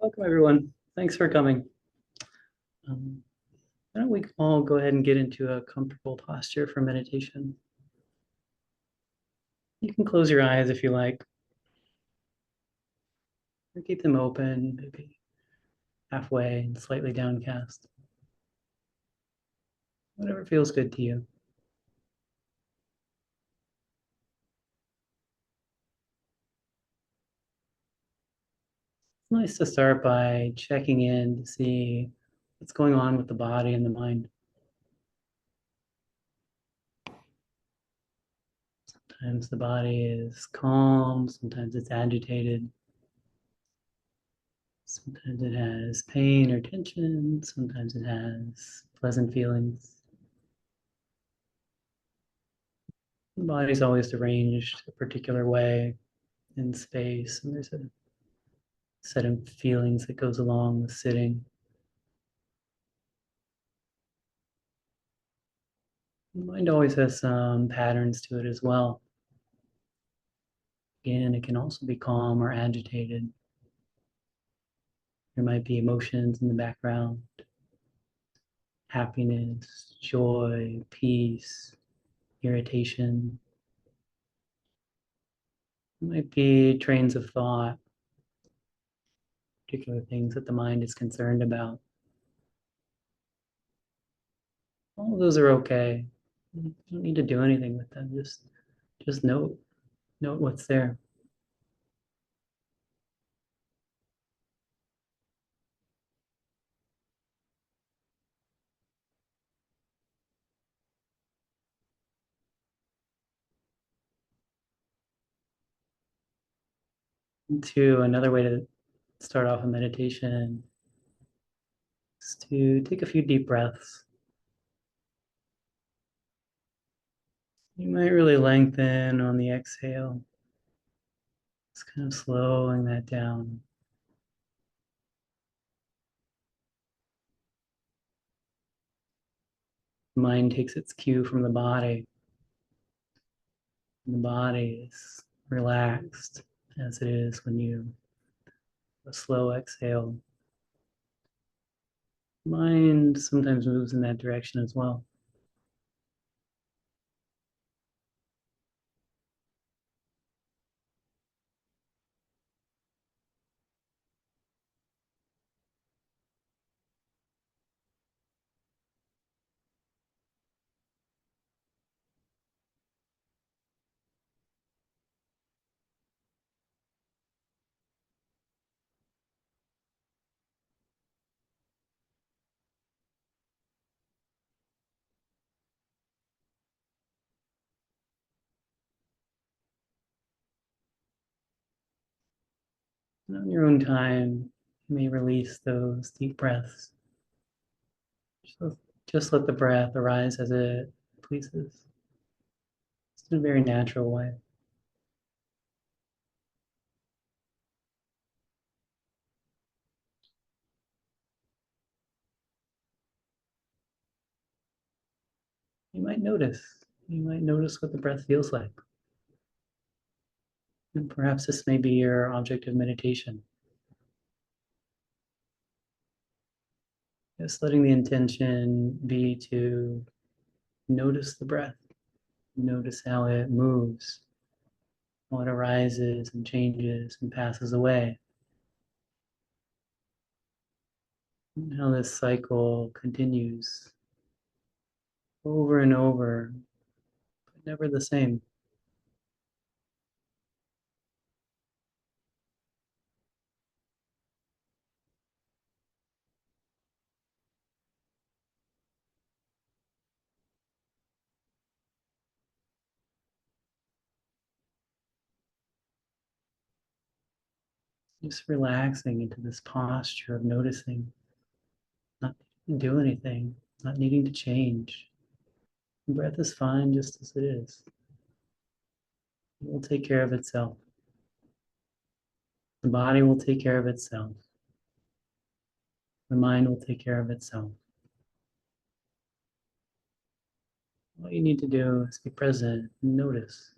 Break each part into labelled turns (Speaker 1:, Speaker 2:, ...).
Speaker 1: Welcome, everyone. Thanks for coming. Why don't we all go ahead and get into a comfortable posture for meditation? You can close your eyes if you like, or keep them open, maybe halfway and slightly downcast. Whatever feels good to you. It's nice to start by checking in to see what's going on with the body and the mind. Sometimes the body is calm, sometimes it's agitated. Sometimes it has pain or tension, sometimes it has pleasant feelings. The body's always arranged a particular way in space, and there's a set of feelings that goes along with sitting. The mind always has some patterns to it as well. Again, it can also be calm or agitated. There might be emotions in the background, happiness, joy, peace, irritation. It might be trains of thought, particular things that the mind is concerned about. All of those are okay. You don't need to do anything with them. Just note what's there. To another way to start off a meditation is to take a few deep breaths. You might really lengthen on the exhale. Just kind of slowing that down. The mind takes its cue from the body. And the body is relaxed as it is when you a slow exhale. Mind sometimes moves in that direction as well. And on your own time, you may release those deep breaths. So just let the breath arise as it pleases. It's in a very natural way. You might notice. You might notice what the breath feels like. And perhaps this may be your object of meditation. Just letting the intention be to notice the breath. Notice how it moves, how it arises and changes and passes away. And how this cycle continues over and over, but never the same. Just relaxing into this posture of noticing, not needing to do anything, not needing to change. The breath is fine just as it is. It will take care of itself. The body will take care of itself. The mind will take care of itself. All you need to do is be present and notice.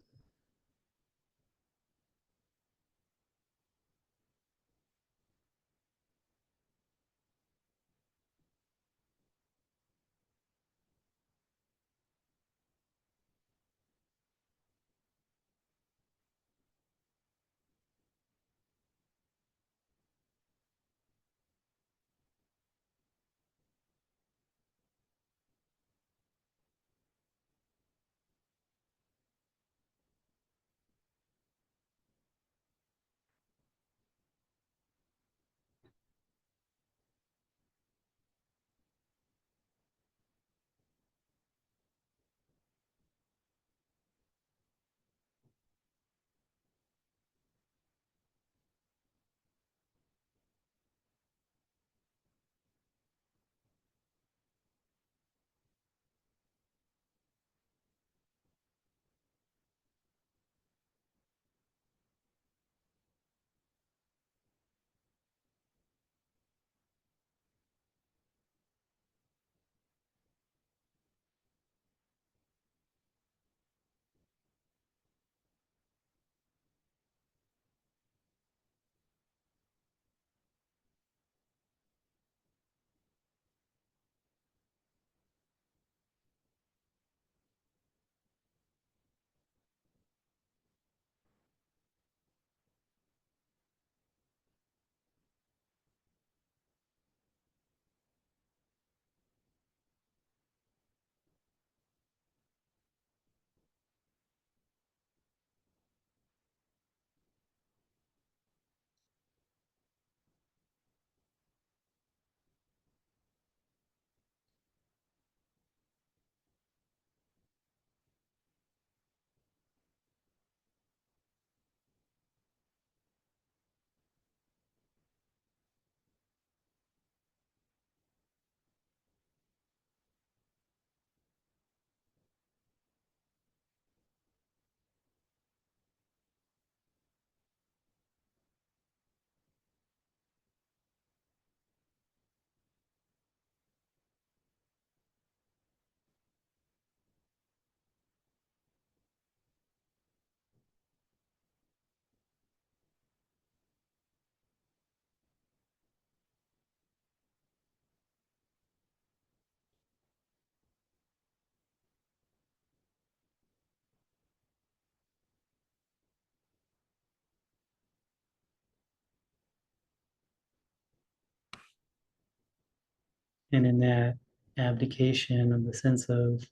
Speaker 1: And in that abdication of the sense of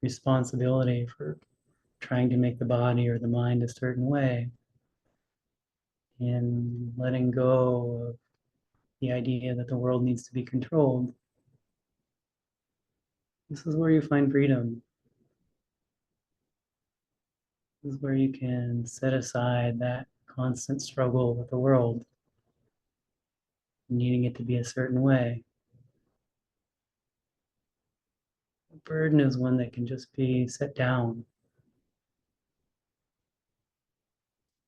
Speaker 1: responsibility for trying to make the body or the mind a certain way, and letting go of the idea that the world needs to be controlled, this is where you find freedom. This is where you can set aside that constant struggle with the world, needing it to be a certain way. The burden is one that can just be set down.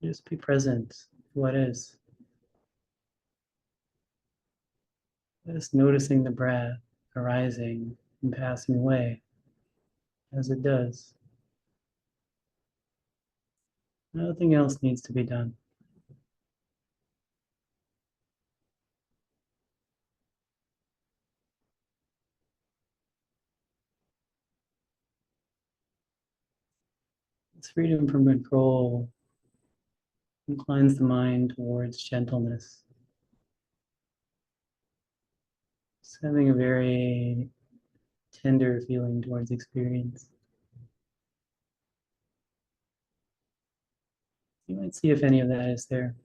Speaker 1: Just be present for what is. Just noticing the breath arising and passing away as it does. Nothing else needs to be done. It's freedom from control, inclines the mind towards gentleness. It's having a very tender feeling towards experience. You might see if any of that is there.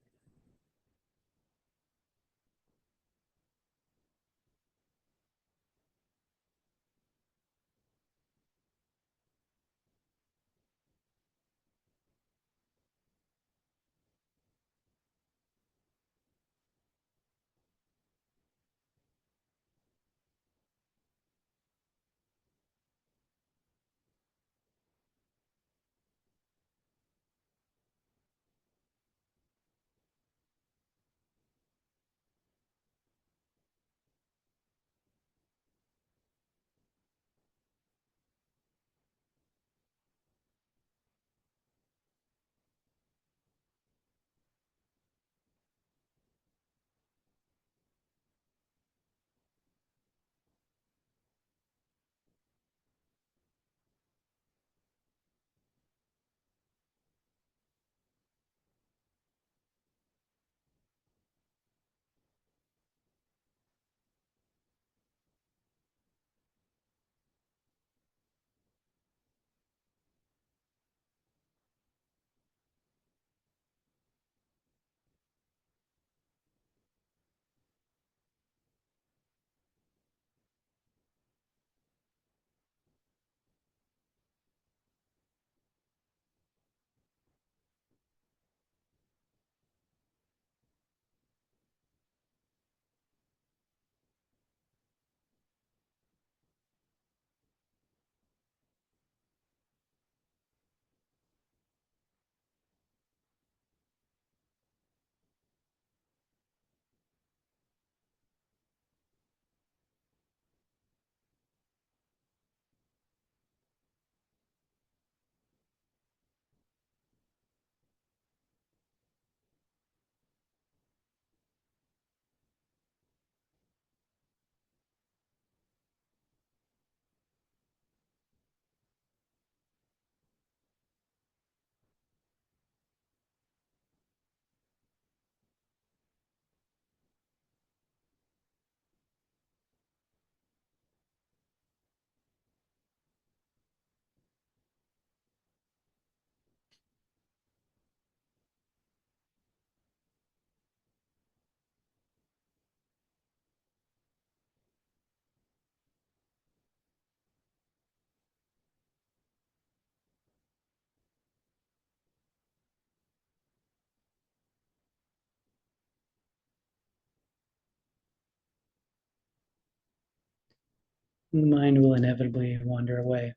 Speaker 1: The mind will inevitably wander away.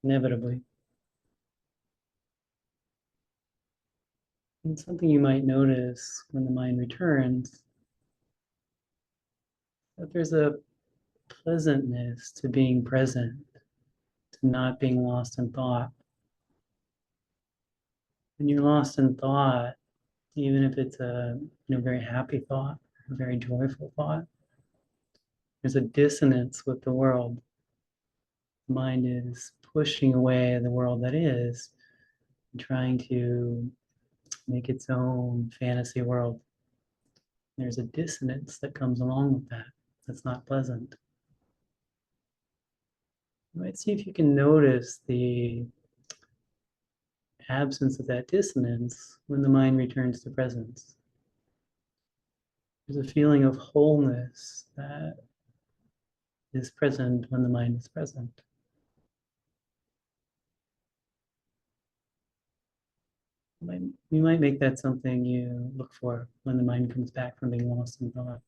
Speaker 1: Inevitably. And something you might notice when the mind returns, that there's a pleasantness to being present, to not being lost in thought. When you're lost in thought, even if it's a very happy thought, a very joyful thought, there's a dissonance with the world. The mind is pushing away the world that is, and trying to make its own fantasy world. There's a dissonance that comes along with that. that's not pleasant. You might see if you can notice the absence of that dissonance when the mind returns to presence. There's a feeling of wholeness that is present when the mind is present. You might make that something you look for when the mind comes back from being lost in thought.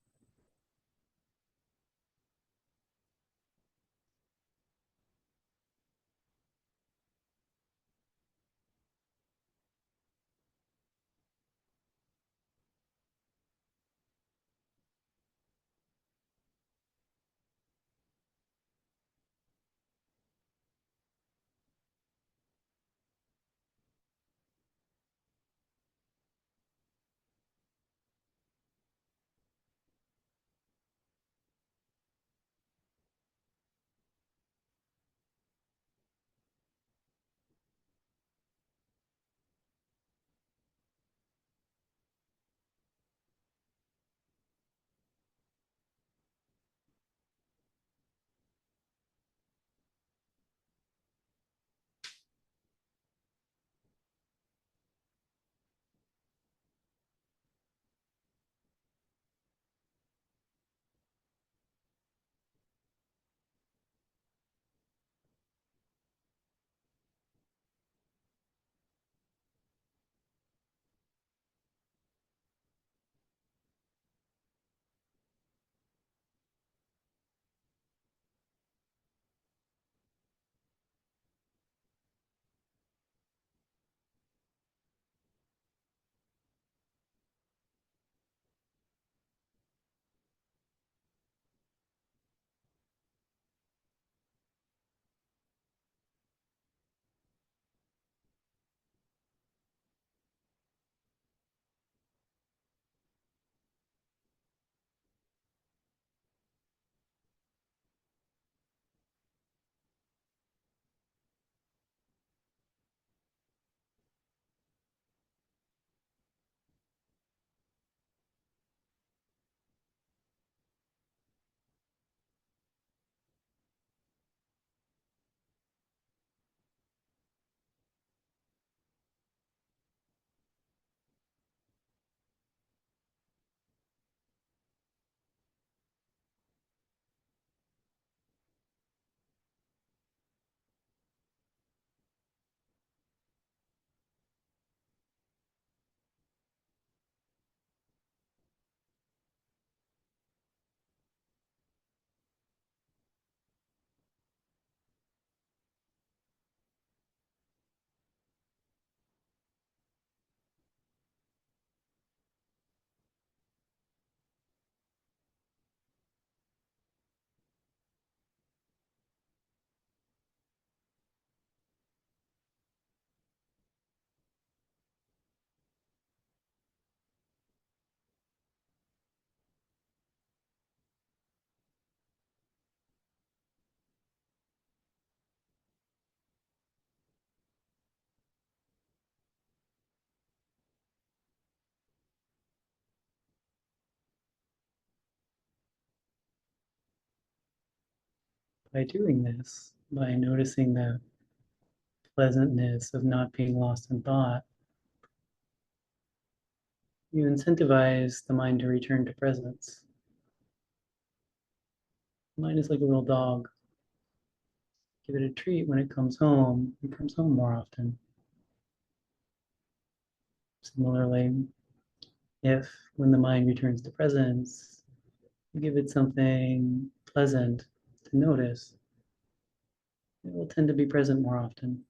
Speaker 1: By doing this, by noticing the pleasantness of not being lost in thought, you incentivize the mind to return to presence. The mind is like a little dog. Give it a treat when it comes home more often. Similarly, if when the mind returns to presence, you give it something pleasant to notice, it will tend to be present more often.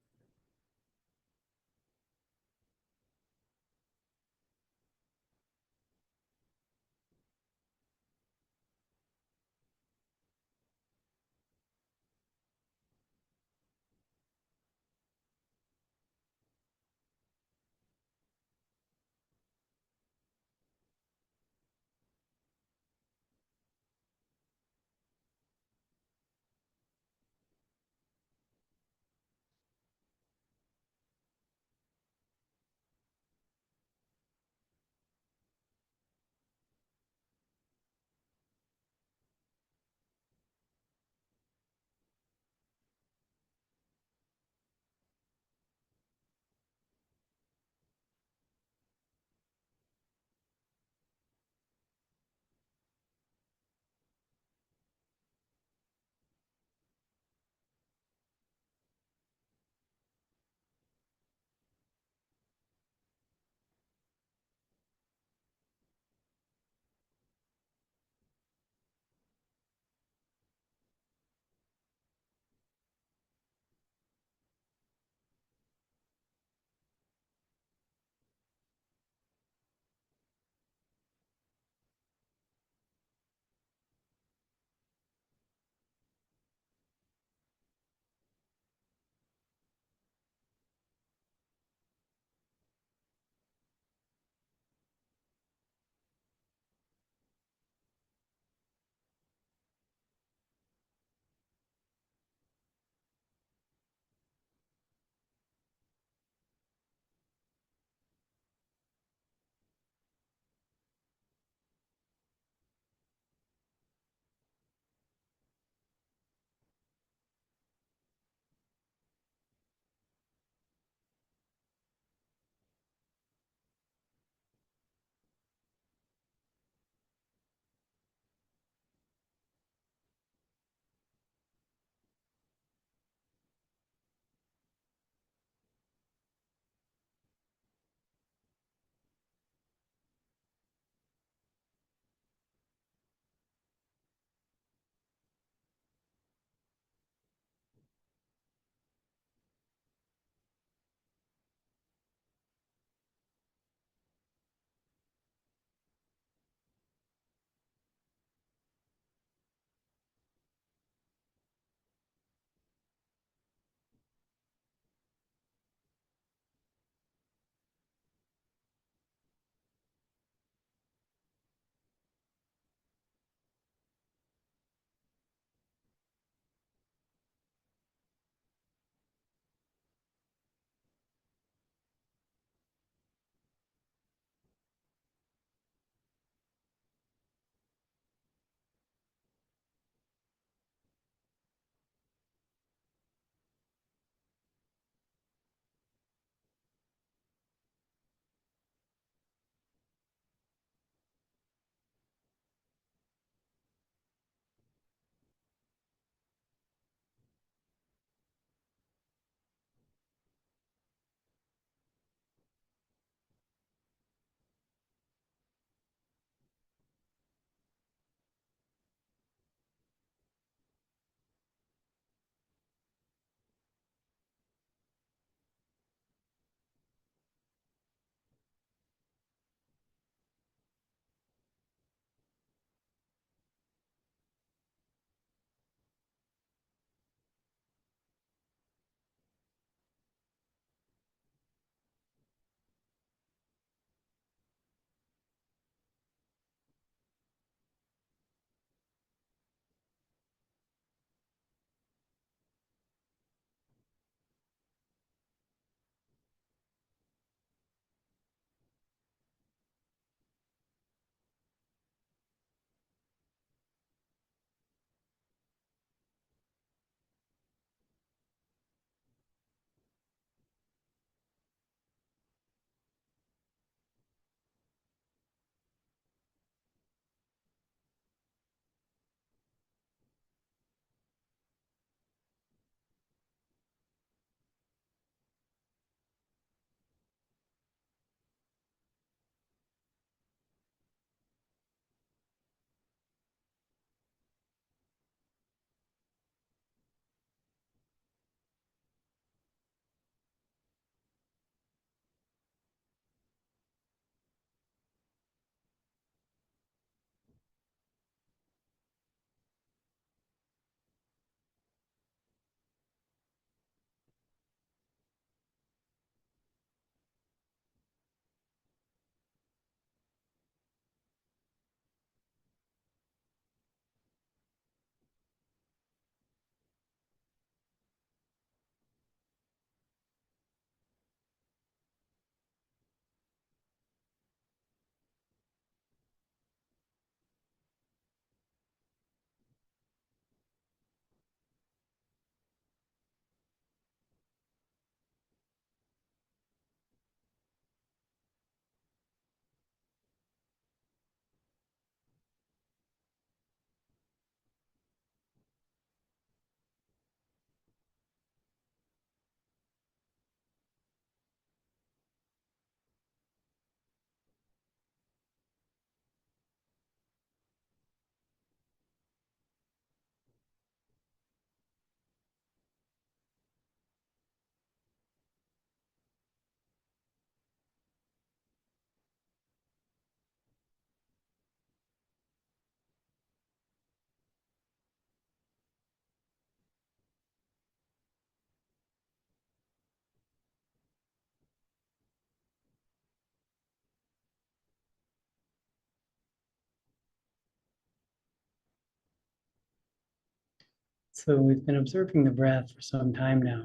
Speaker 1: So we've been observing the breath for some time now.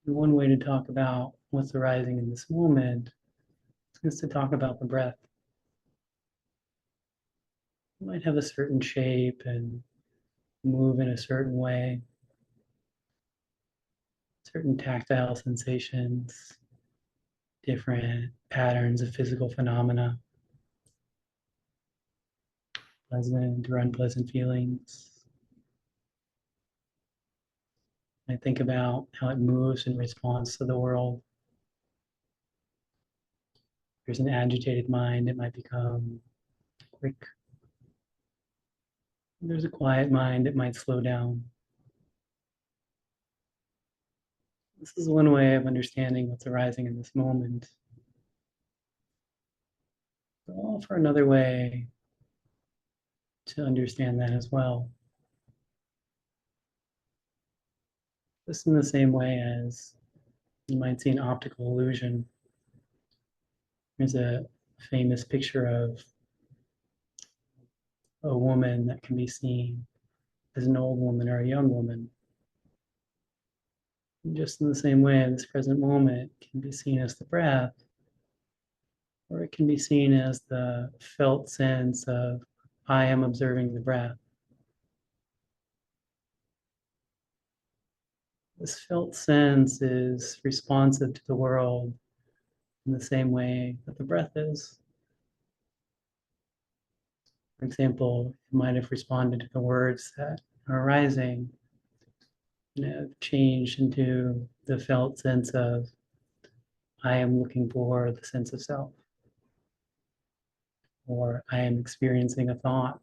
Speaker 1: And one way to talk about what's arising in this moment is to talk about the breath. It might have a certain shape and move in a certain way, certain tactile sensations, different patterns of physical phenomena, pleasant or unpleasant feelings. I think about how it moves in response to the world. If there's an agitated mind, it might become quick. If there's a quiet mind, it might slow down. This is one way of understanding what's arising in this moment. I'll offer another way to understand that as well. Just in the same way as you might see an optical illusion. There's a famous picture of a woman that can be seen as an old woman or a young woman. And just in the same way, this present moment can be seen as the breath, or it can be seen as the felt sense of, I am observing the breath. This felt sense is responsive to the world in the same way that the breath is. For example, you might have responded to the words that are arising and have changed into the felt sense of, I am looking for the sense of self, or I am experiencing a thought,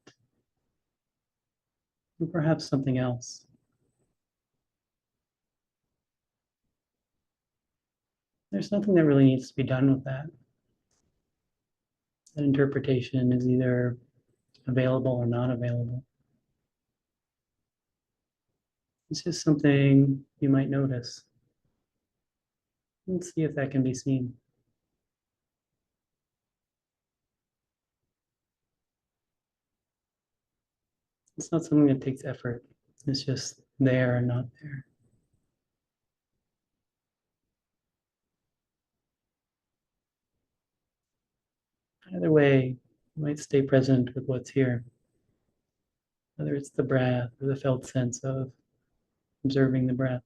Speaker 1: or perhaps something else. There's nothing that really needs to be done with that. That interpretation is either available or not available. It's just something you might notice. Let's see if that can be seen. It's not something that takes effort. It's just there and not there. Either way, you might stay present with what's here, whether it's the breath or the felt sense of observing the breath.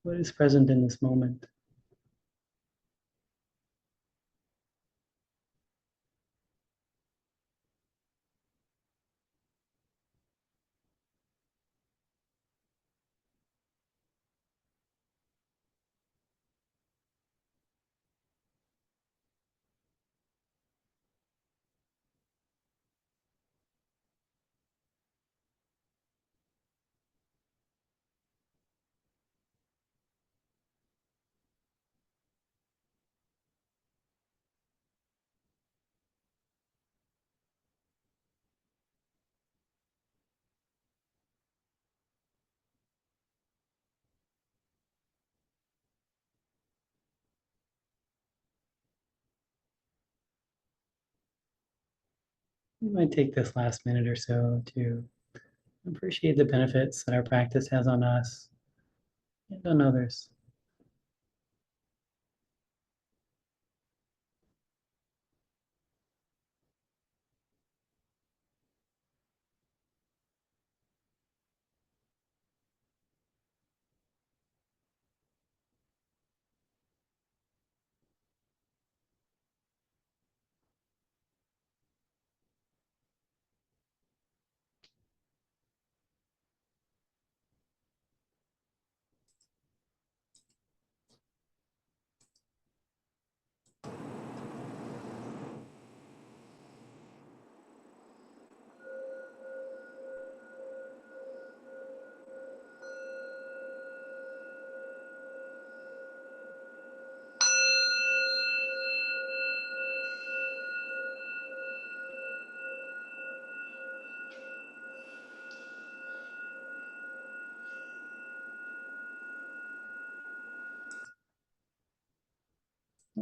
Speaker 1: What is present in this moment? You might take this last minute or so to appreciate the benefits that our practice has on us and on others.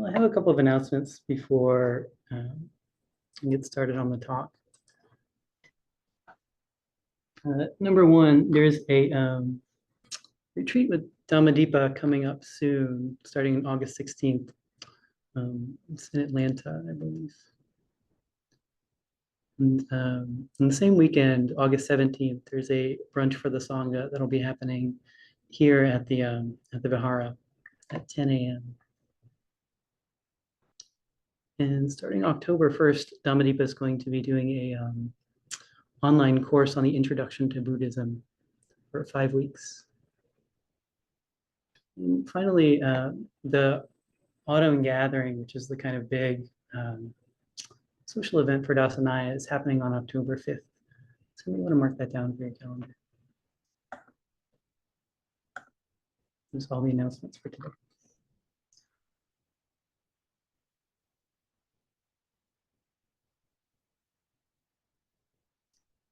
Speaker 1: Well, I have a couple of announcements before we get started on the talk. Number one, there's a retreat with Dhamma coming up soon, starting on August 16th. It's in Atlanta, I believe. And on the same weekend, August 17th, there's a brunch for the Sangha that'll be happening here at the vihara at 10 a.m. And starting October 1st, Dhamma is going to be doing a online course on the introduction to Buddhism for 5 weeks. And finally, the autumn gathering, which is the kind of big social event for Dassanaya, is happening on October 5th. So you want to mark that down for your calendar. There's all the announcements for today.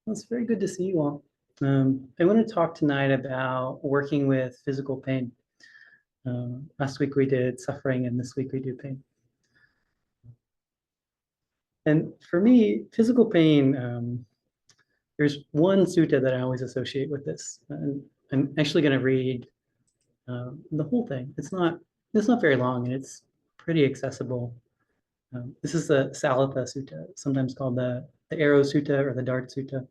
Speaker 1: Well, it's very good to see you all. I want to talk tonight about working with physical pain. Last week we did suffering, and this week we do pain. And for me, physical pain, there's one sutta that I always associate with this. And I'm actually going to read the whole thing. It's not very long, and it's pretty accessible. This is the Salatha Sutta, sometimes called the Arrow Sutta or the Dart Sutta.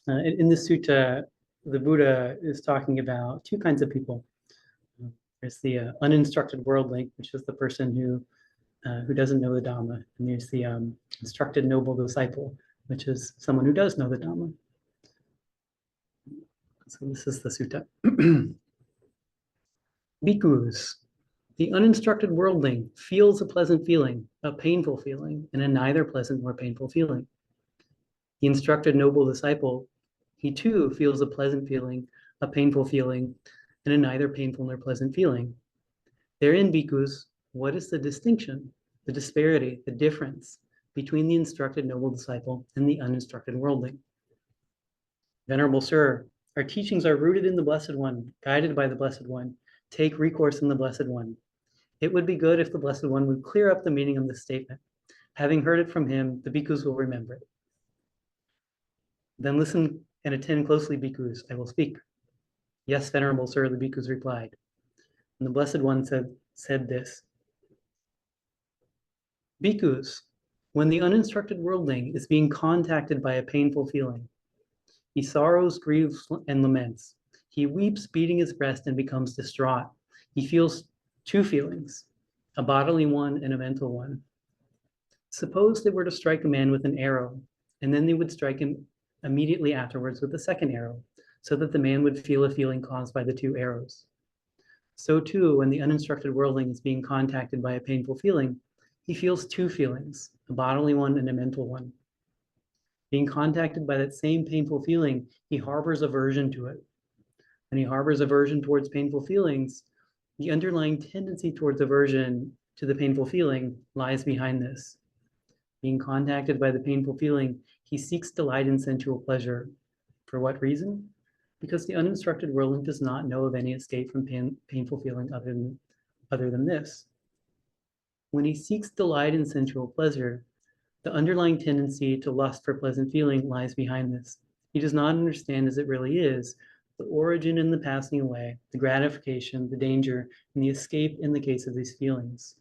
Speaker 1: In this sutta, the Buddha is talking about two kinds of people. There's the uninstructed worldling, which is the person who doesn't know the Dhamma, and there's the instructed noble disciple, which is someone who does know the Dhamma. So this is the sutta. Bhikkhus, the uninstructed worldling feels a pleasant feeling, a painful feeling, and a neither pleasant nor painful feeling. The instructed noble disciple, he too feels a pleasant feeling, a painful feeling, and a neither painful nor pleasant feeling. Therein, bhikkhus, what is the distinction, the disparity, the difference between the instructed noble disciple and the uninstructed worldling? Venerable Sir, our teachings are rooted in the Blessed One, guided by the Blessed One. Take recourse in the Blessed One. It would be good if the Blessed One would clear up the meaning of this statement. Having heard it from him, the bhikkhus will remember it. Then listen and attend closely, bhikkhus. I will speak. Yes, Venerable Sir, the bhikkhus replied. And the Blessed One said this. Bhikkhus, when the uninstructed worldling is being contacted by a painful feeling, he sorrows, grieves, and laments. He weeps, beating his breast, and becomes distraught. He feels two feelings, a bodily one and a mental one. Suppose they were to strike a man with an arrow, and then they would strike him immediately afterwards with a second arrow, so that the man would feel a feeling caused by the two arrows. So too, when the uninstructed worldling is being contacted by a painful feeling, he feels two feelings, a bodily one and a mental one. Being contacted by that same painful feeling, he harbors aversion to it. When he harbors aversion towards painful feelings, the underlying tendency towards aversion to the painful feeling lies behind this. Being contacted by the painful feeling, he seeks delight in sensual pleasure. For what reason? Because the uninstructed worldling does not know of any escape from painful feeling other than this. When he seeks delight in sensual pleasure, the underlying tendency to lust for pleasant feeling lies behind this. He does not understand as it really is the origin and the passing away, the gratification, the danger, and the escape in the case of these feelings.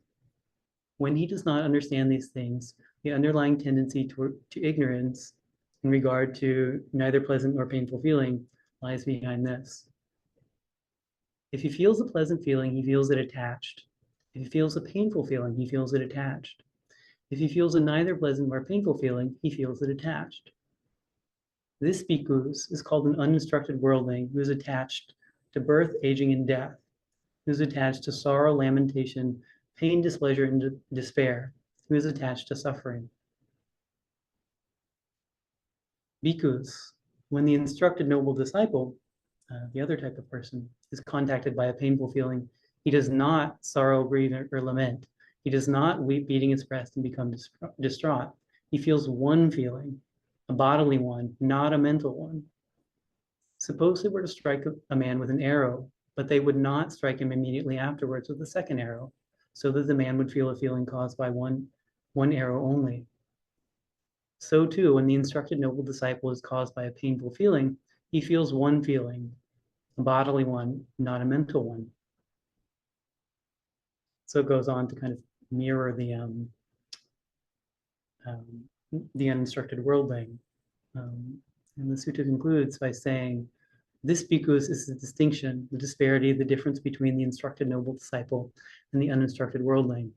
Speaker 1: When he does not understand these things, the underlying tendency to ignorance in regard to neither pleasant nor painful feeling lies behind this. If he feels a pleasant feeling, he feels it attached. If he feels a painful feeling, he feels it attached. If he feels a neither pleasant nor painful feeling, he feels it attached. This bhikkhus is called an uninstructed worldling who is attached to birth, aging, and death, who is attached to sorrow, lamentation, pain, displeasure, and despair, who is attached to suffering. Bhikkhus, when the instructed noble disciple, the other type of person, is contacted by a painful feeling, he does not sorrow, grieve, or lament. He does not weep, beating his breast, and become distraught. He feels one feeling, a bodily one, not a mental one. Suppose they were to strike a man with an arrow, but they would not strike him immediately afterwards with the second arrow, so that the man would feel a feeling caused by one arrow only. So too, when the instructed noble disciple is caused by a painful feeling, he feels one feeling, a bodily one, not a mental one. So it goes on to kind of mirror the uninstructed worldling. And the sutta concludes by saying, this bhikkhus is the distinction, the disparity, the difference between the instructed noble disciple and the uninstructed worldling.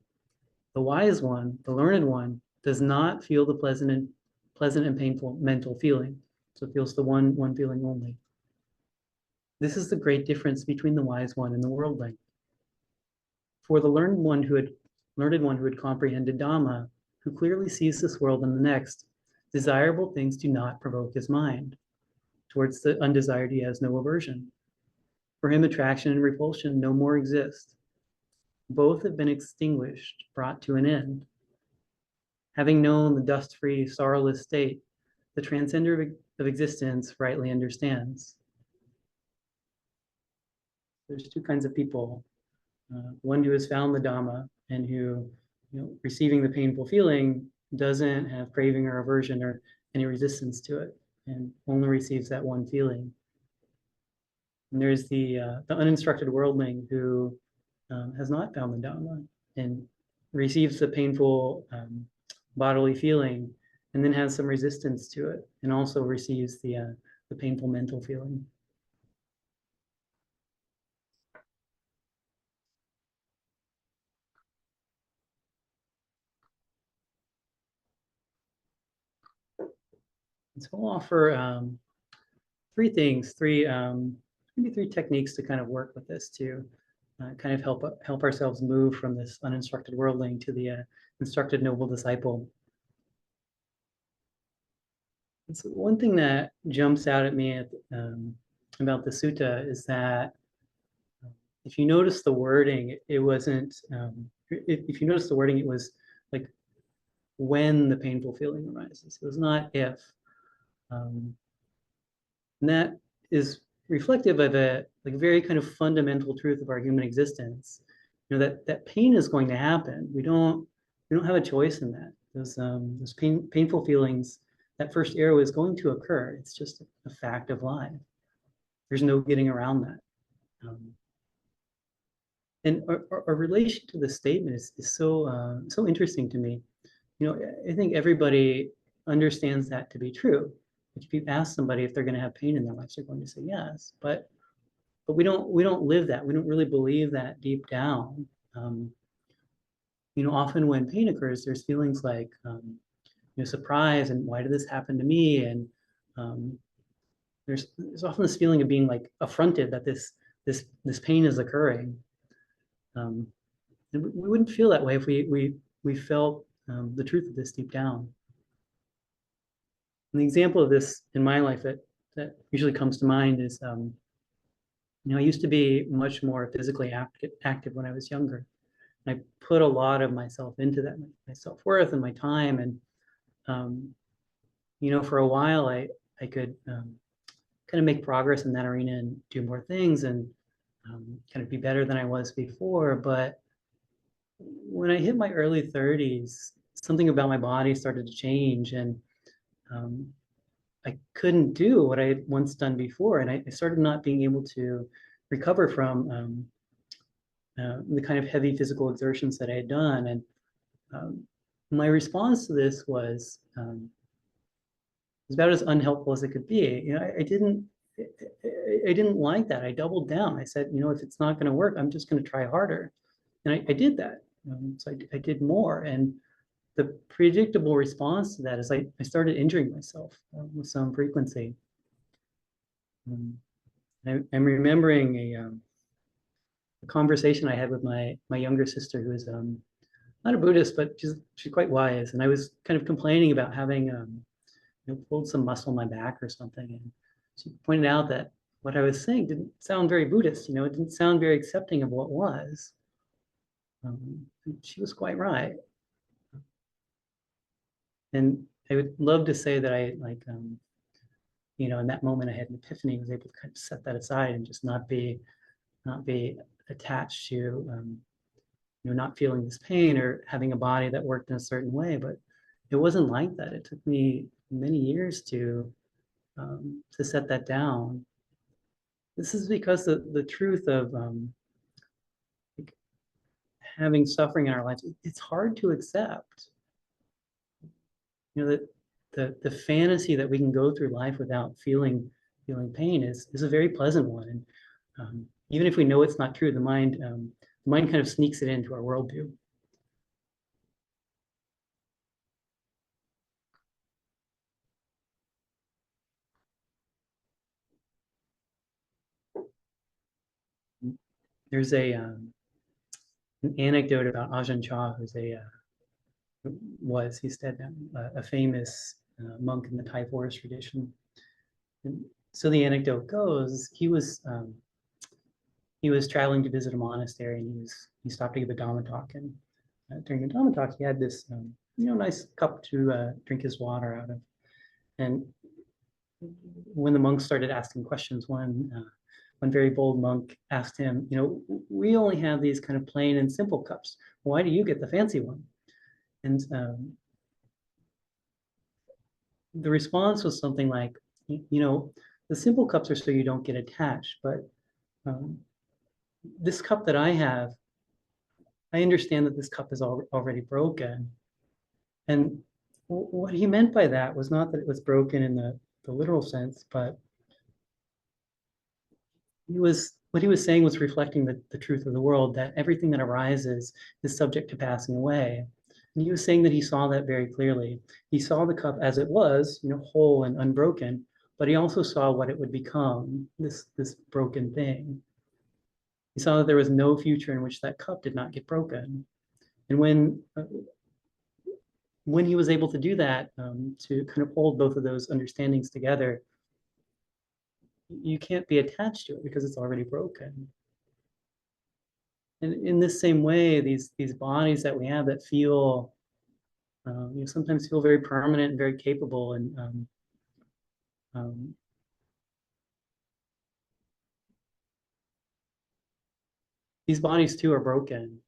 Speaker 1: The wise one, the learned one, does not feel the pleasant and painful mental feeling. So it feels the one feeling only. This is the great difference between the wise one and the worldling. For the learned one who had comprehended Dhamma, who clearly sees this world and the next, desirable things do not provoke his mind. Towards the undesired, he has no aversion. For him, attraction and repulsion no more exist. Both have been extinguished, brought to an end. Having known the dust-free, sorrowless state, the transcender of existence rightly understands. There's two kinds of people. One who has found the Dhamma and who, receiving the painful feeling, doesn't have craving or aversion or any resistance to it, and only receives that one feeling. And there's the uninstructed worldling who has not found the Dhamma and receives the painful bodily feeling, and then has some resistance to it, and also receives the painful mental feeling. And so I'll offer three things, maybe three techniques to kind of work with this to kind of help ourselves move from this uninstructed worldling to the instructed noble disciple. And so one thing that jumps out at me about the sutta is that if you notice the wording, it wasn't, if you notice the wording, it was like when the painful feeling arises. It was not if. And that is reflective of a very kind of fundamental truth of our human existence. That pain is going to happen. We don't have a choice in that. Those painful feelings, that first arrow is going to occur. It's just a fact of life. There's no getting around that. And our relation to this statement is so interesting to me. I think everybody understands that to be true. If you ask somebody if they're going to have pain in their lives, they're going to say yes. But we don't live that. We don't really believe that deep down. Often when pain occurs, there's feelings like surprise and why did this happen to me? And there's often this feeling of being like affronted that this pain is occurring. And we wouldn't feel that way if we felt the truth of this deep down. And the example of this in my life that usually comes to mind is, I used to be much more physically active when I was younger. And I put a lot of myself into that, my self-worth and my time. And, for a while, I could kind of make progress in that arena and do more things and kind of be better than I was before. But when I hit my early 30s, something about my body started to change, and I couldn't do what I had once done before, and I started not being able to recover from the kind of heavy physical exertions that I had done. And my response to this was about as unhelpful as it could be. I didn't like that. I doubled down. I said, if it's not going to work, I'm just going to try harder. And I did that. So I did more. And the predictable response to that is I started injuring myself with some frequency. I'm remembering a conversation I had with my younger sister, who is not a Buddhist, but she's quite wise. And I was kind of complaining about having pulled some muscle in my back or something. And she pointed out that what I was saying didn't sound very Buddhist. It didn't sound very accepting of what was. She was quite right. And I would love to say that I in that moment I had an epiphany, was able to kind of set that aside and just not be not be attached to not feeling this pain or having a body that worked in a certain way. But it wasn't like that. It took me many years to set that down. This is because the truth of having suffering in our lives, it's hard to accept. That the fantasy that we can go through life without feeling pain is a very pleasant one. And even if we know it's not true, the mind kind of sneaks it into our worldview. There's an anecdote about Ajahn Chah, who's he's dead now, a famous monk in the Thai forest tradition. And so the anecdote goes, he was traveling to visit a monastery, and he stopped to give a Dharma talk. And during the Dharma talk, he had this nice cup to drink his water out of. And when the monks started asking questions, one very bold monk asked him, we only have these kind of plain and simple cups. Why do you get the fancy one? And the response was something like, the simple cups are so you don't get attached, but this cup that I have, I understand that this cup is already broken. And what he meant by that was not that it was broken in the literal sense, but what he was saying was reflecting the truth of the world, that everything that arises is subject to passing away. And he was saying that he saw that very clearly. He saw the cup as it was, whole and unbroken, but he also saw what it would become, this broken thing. He saw that there was no future in which that cup did not get broken. And when he was able to do that, to kind of hold both of those understandings together, you can't be attached to it because it's already broken. And in this same way, these bodies that we have that feel, sometimes feel very permanent and very capable, and these bodies too are broken.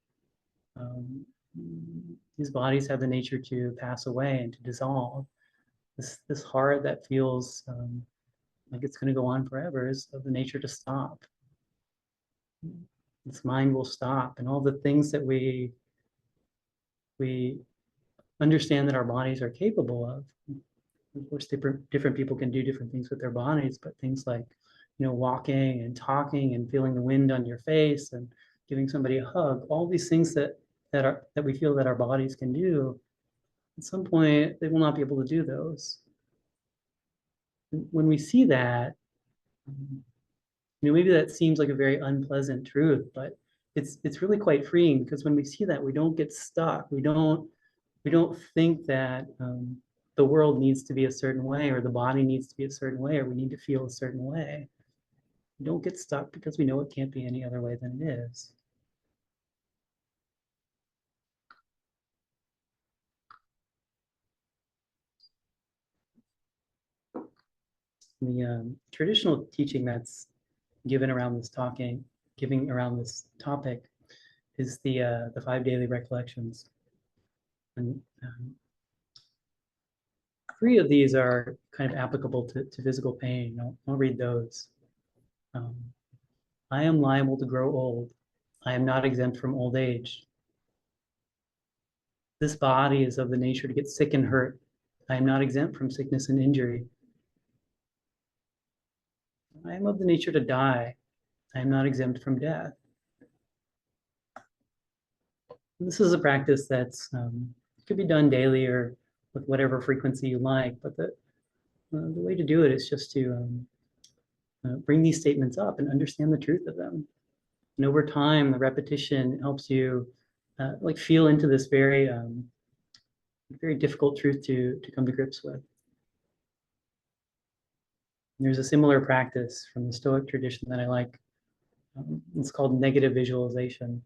Speaker 1: These bodies have the nature to pass away and to dissolve. This heart that feels like it's going to go on forever is of the nature to stop. This mind will stop, and all the things that we understand that our bodies are capable of. Of course, different people can do different things with their bodies, but things like, walking and talking and feeling the wind on your face and giving somebody a hug, all these things that we feel that our bodies can do, at some point they will not be able to do those. When we see that, maybe that seems like a very unpleasant truth, but it's really quite freeing, because when we see that, we don't get stuck. We don't think that the world needs to be a certain way, or the body needs to be a certain way, or we need to feel a certain way. We don't get stuck because we know it can't be any other way than it is. The traditional teaching that's given around this topic is the 5 daily recollections. And 3 of these are kind of applicable to physical pain. I'll read those. I am liable to grow old. I am not exempt from old age. This body is of the nature to get sick and hurt. I am not exempt from sickness and injury. I am of the nature to die. I am not exempt from death. This is a practice that's could be done daily or with whatever frequency you like, but the way to do it is just to bring these statements up and understand the truth of them. And over time, the repetition helps you feel into this very very difficult truth to come to grips with. And there's a similar practice from the Stoic tradition that I like. It's called negative visualization.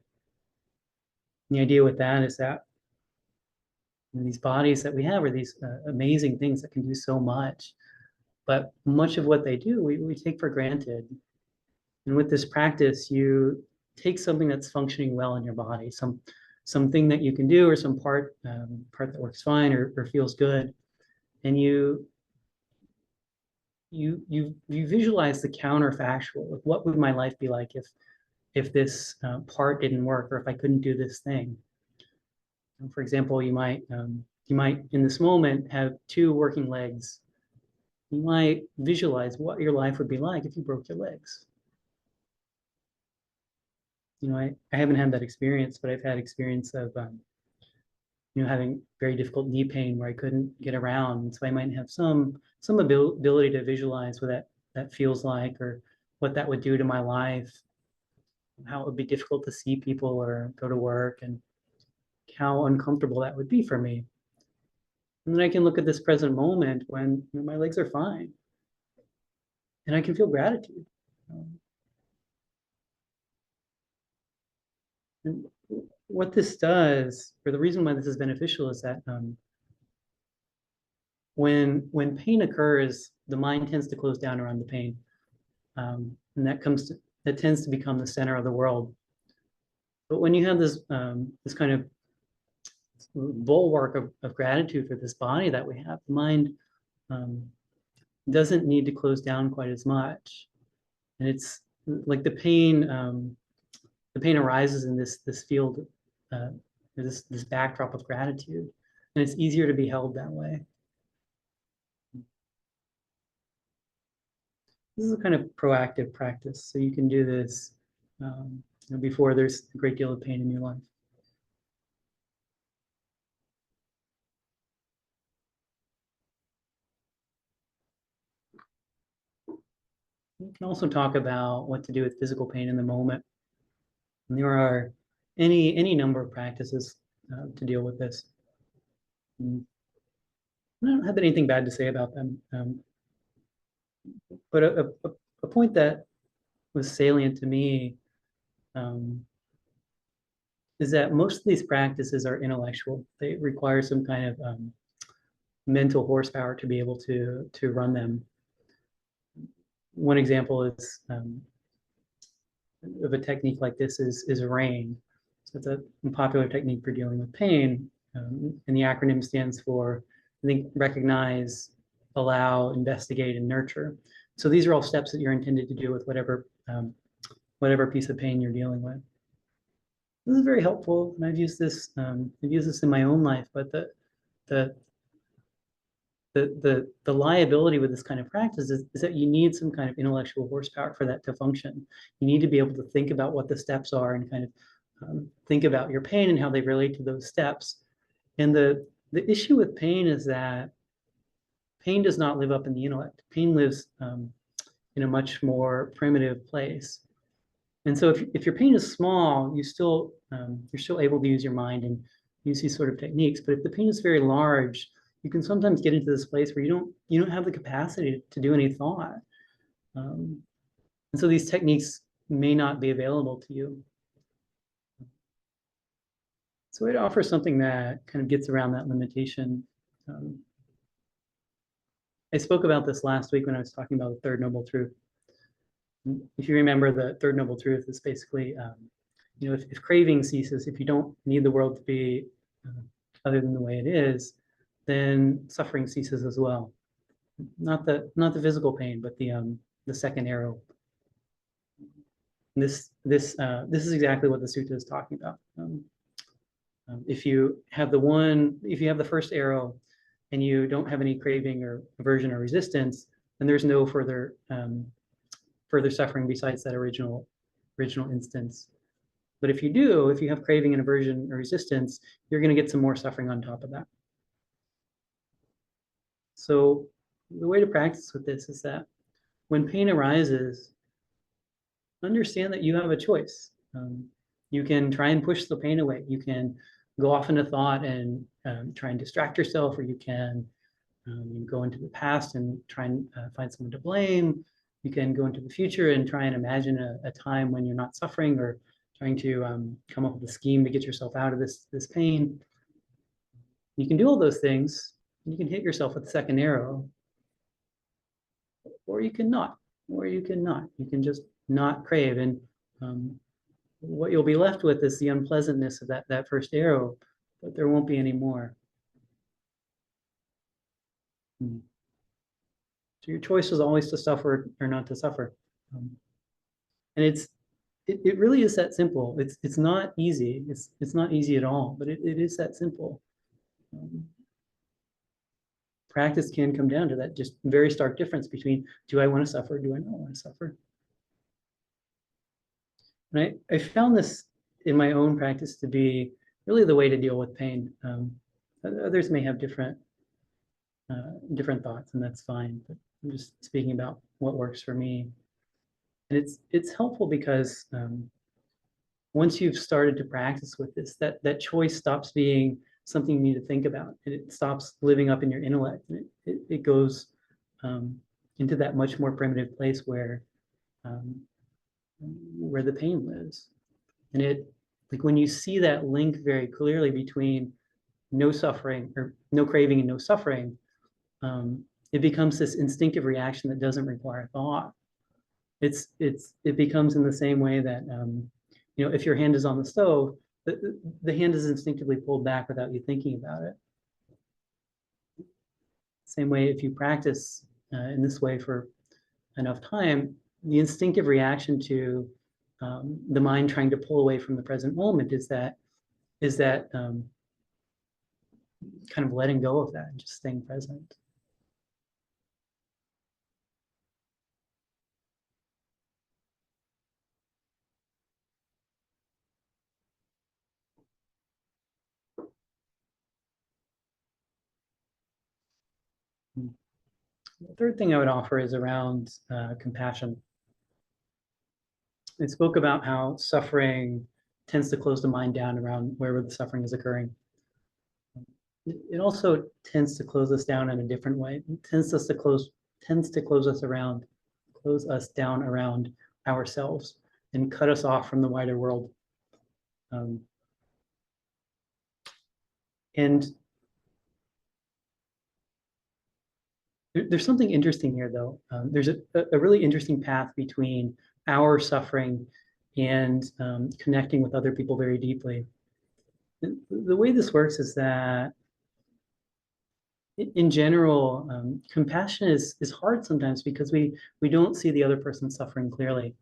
Speaker 1: And the idea with that is that these bodies that we have are these amazing things that can do so much, but much of what they do we take for granted. And with this practice, you take something that's functioning well in your body, something that you can do, or some part that works fine or feels good, and you visualize the counterfactual. Like, what would my life be like if this part didn't work, or if I couldn't do this thing? And for example, you might in this moment have two working legs. You might visualize what your life would be like if you broke your legs. I haven't had that experience, but I've had experience of having very difficult knee pain where I couldn't get around. So I might have some ability to visualize what that feels like, or what that would do to my life, how it would be difficult to see people or go to work, and how uncomfortable that would be for me. And then I can look at this present moment when my legs are fine, and I can feel gratitude. And what this does, or the reason why this is beneficial, is that when pain occurs, the mind tends to close down around the pain, and that tends to become the center of the world. But when you have this kind of bulwark of gratitude for this body that we have, the mind doesn't need to close down quite as much, and it's like the pain arises in this field, this backdrop of gratitude, and it's easier to be held that way. This is a kind of proactive practice, so you can do this before there's a great deal of pain in your life. You can also talk about what to do with physical pain in the moment. And there are any number of practices to deal with this. And I don't have anything bad to say about them, but a point that was salient to me is that most of these practices are intellectual. They require some kind of mental horsepower to be able to run them. One example is of a technique like this is RAIN. So it's a popular technique for dealing with pain, and the acronym stands for, I think, recognize, allow, investigate, and nurture. So these are all steps that you're intended to do with whatever piece of pain you're dealing with. This is very helpful, and I've used this in my own life. But the liability with this kind of practice is that you need some kind of intellectual horsepower for that to function. You need to be able to think about what the steps are, and kind of think about your pain and how they relate to those steps. And the issue with pain is that pain does not live up in the intellect. Pain lives in a much more primitive place. And so if your pain is small, you're still able to use your mind and use these sort of techniques. But if the pain is very large, you can sometimes get into this place where you don't have the capacity to do any thought. And so these techniques may not be available to you. So I'd offer something that kind of gets around that limitation. I spoke about this last week when I was talking about the third noble truth. If you remember, the third noble truth is basically, if craving ceases, if you don't need the world to be other than the way it is, then suffering ceases as well. Not the physical pain, but the second arrow. This is exactly what the sutta is talking about. If you have the first arrow, and you don't have any craving or aversion or resistance, then there's no further suffering besides that original instance. But if you have craving and aversion or resistance, you're going to get some more suffering on top of that. So the way to practice with this is that when pain arises, understand that you have a choice. You can try and push the pain away. You can go off into thought and try and distract yourself, or you can go into the past and try and find someone to blame. You can go into the future and try and imagine a time when you're not suffering, or trying to come up with a scheme to get yourself out of this pain. You can do all those things. You can hit yourself with the second arrow, or you can not. or you can not. You can just not crave. And what you'll be left with is the unpleasantness of that first arrow, but there won't be any more. So your choice is always to suffer or not to suffer. And it really is that simple. It's not easy. It's not easy at all, but it is that simple. Practice can come down to that just very stark difference between, do I want to suffer? Do I not want to suffer? And I found this in my own practice to be really the way to deal with pain. Others may have different thoughts, and that's fine. But I'm just speaking about what works for me. And it's helpful because once you've started to practice with this, that choice stops being something you need to think about, and it stops living up in your intellect, and it goes into that much more primitive place where the pain lives. And like when you see that link very clearly between no suffering or no craving and no suffering, it becomes this instinctive reaction that doesn't require thought. It becomes in the same way that if your hand is on the stove, the hand is instinctively pulled back without you thinking about it. Same way, if you practice in this way for enough time, the instinctive reaction to the mind trying to pull away from the present moment is that kind of letting go of that and just staying present. The third thing I would offer is around compassion. I spoke about how suffering tends to close the mind down around wherever the suffering is occurring. It also tends to close us down in a different way. It tends to close us down around ourselves and cut us off from the wider world. And there's something interesting here, though. There's a really interesting path between our suffering and connecting with other people very deeply. The way this works is that in general, compassion is hard sometimes because we don't see the other person suffering clearly.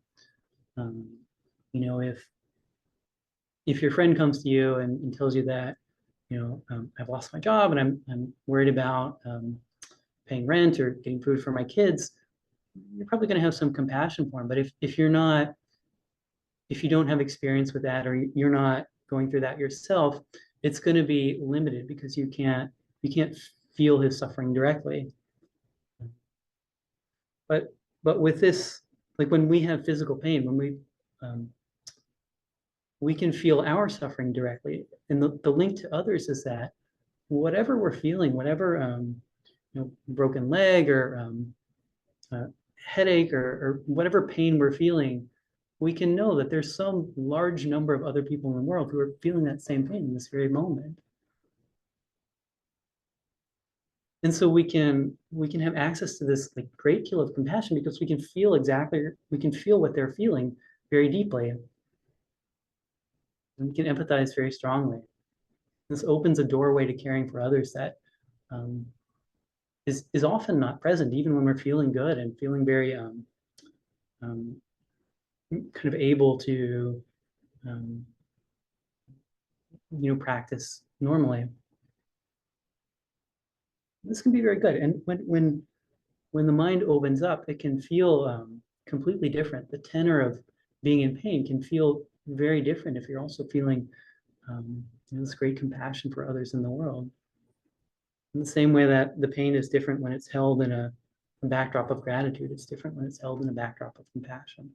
Speaker 1: If your friend comes to you and tells you that, I've lost my job and I'm worried about paying rent or getting food for my kids, you're probably going to have some compassion for them. But if you don't have experience with that, or you're not going through that yourself, it's going to be limited because you can't feel his suffering directly. But with this, like when we have physical pain, when we can feel our suffering directly, and the link to others is that whatever we're feeling, whatever broken leg or headache or whatever pain we're feeling, we can know that there's some large number of other people in the world who are feeling that same pain in this very moment. And so we can have access to this like great deal of compassion because we can feel what they're feeling very deeply. And we can empathize very strongly. This opens a doorway to caring for others that is often not present, even when we're feeling good and feeling very kind of able to practice normally. This can be very good. And when the mind opens up, it can feel completely different. The tenor of being in pain can feel very different if you're also feeling this great compassion for others in the world. In the same way that the pain is different when it's held in a backdrop of gratitude, it's different when it's held in a backdrop of compassion.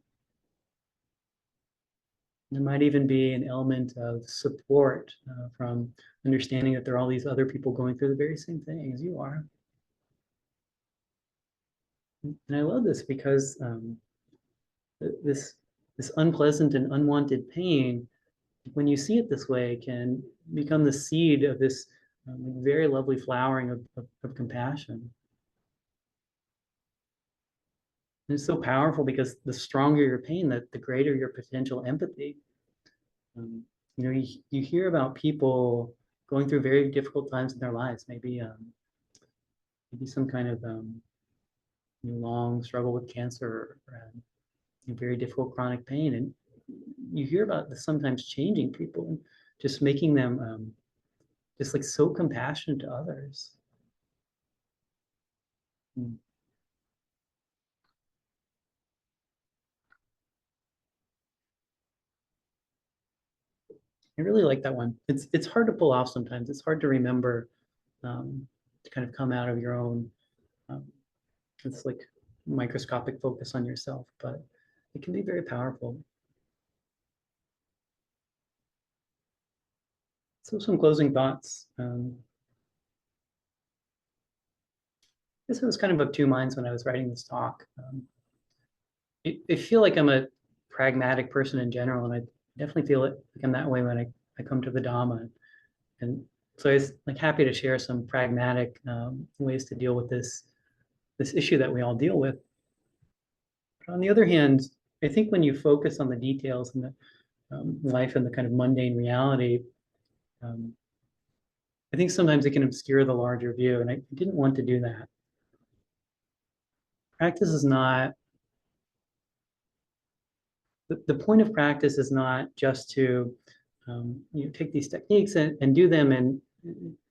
Speaker 1: There might even be an element of support from understanding that there are all these other people going through the very same thing as you are. And I love this because this unpleasant and unwanted pain, when you see it this way, can become the seed of this very lovely flowering of compassion. And it's so powerful because the stronger your pain, the greater your potential empathy. Um, you hear about people going through very difficult times in their lives, maybe some kind of long struggle with cancer or very difficult chronic pain. And you hear about this sometimes changing people and just making them just like so compassionate to others. Mm. I really like that one. It's hard to pull off sometimes. It's hard to remember to kind of come out of your own. Um, it's like microscopic focus on yourself, but it can be very powerful. So some closing thoughts. I guess I was kind of of two minds when I was writing this talk. I feel like I'm a pragmatic person in general, and I definitely feel it like I'm that way when I come to the Dhamma. And so I was like happy to share some pragmatic ways to deal with this issue that we all deal with. But on the other hand, I think when you focus on the details and the life and the kind of mundane reality, um, I think sometimes it can obscure the larger view, and I didn't want to do that. Practice is not the point of practice is not just to take these techniques and do them and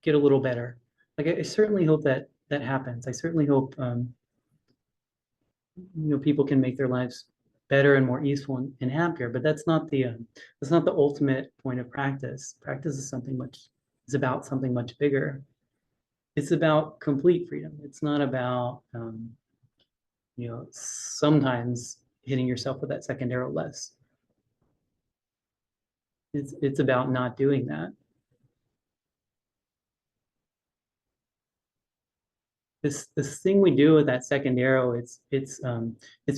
Speaker 1: get a little better. Like I certainly hope that that happens. I certainly hope people can make their lives better and more easeful and happier. But that's not the ultimate point of practice. Practice is something much is about something much bigger. It's about complete freedom. It's not about sometimes hitting yourself with that second arrow less. It's about not doing that. This thing we do with that second arrow, it's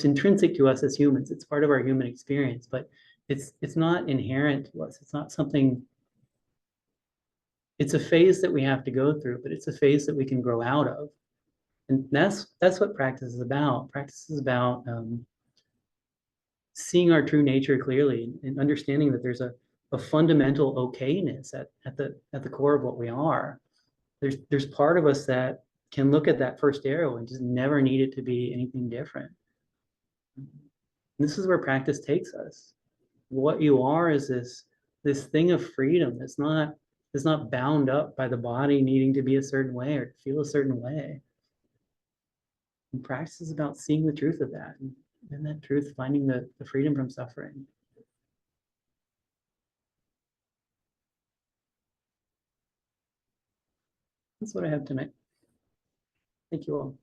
Speaker 1: intrinsic to us as humans. It's part of our human experience, but it's not inherent to us. It's not something. It's a phase that we have to go through, but it's a phase that we can grow out of, and that's what practice is about. Practice is about seeing our true nature clearly and understanding that there's a fundamental okayness at the core of what we are. There's part of us that can look at that first arrow and just never need it to be anything different. This is where practice takes us. What you are is this thing of freedom that's not bound up by the body needing to be a certain way or feel a certain way. And practice is about seeing the truth of that, and that truth finding the freedom from suffering. That's what I have tonight. Thank you all.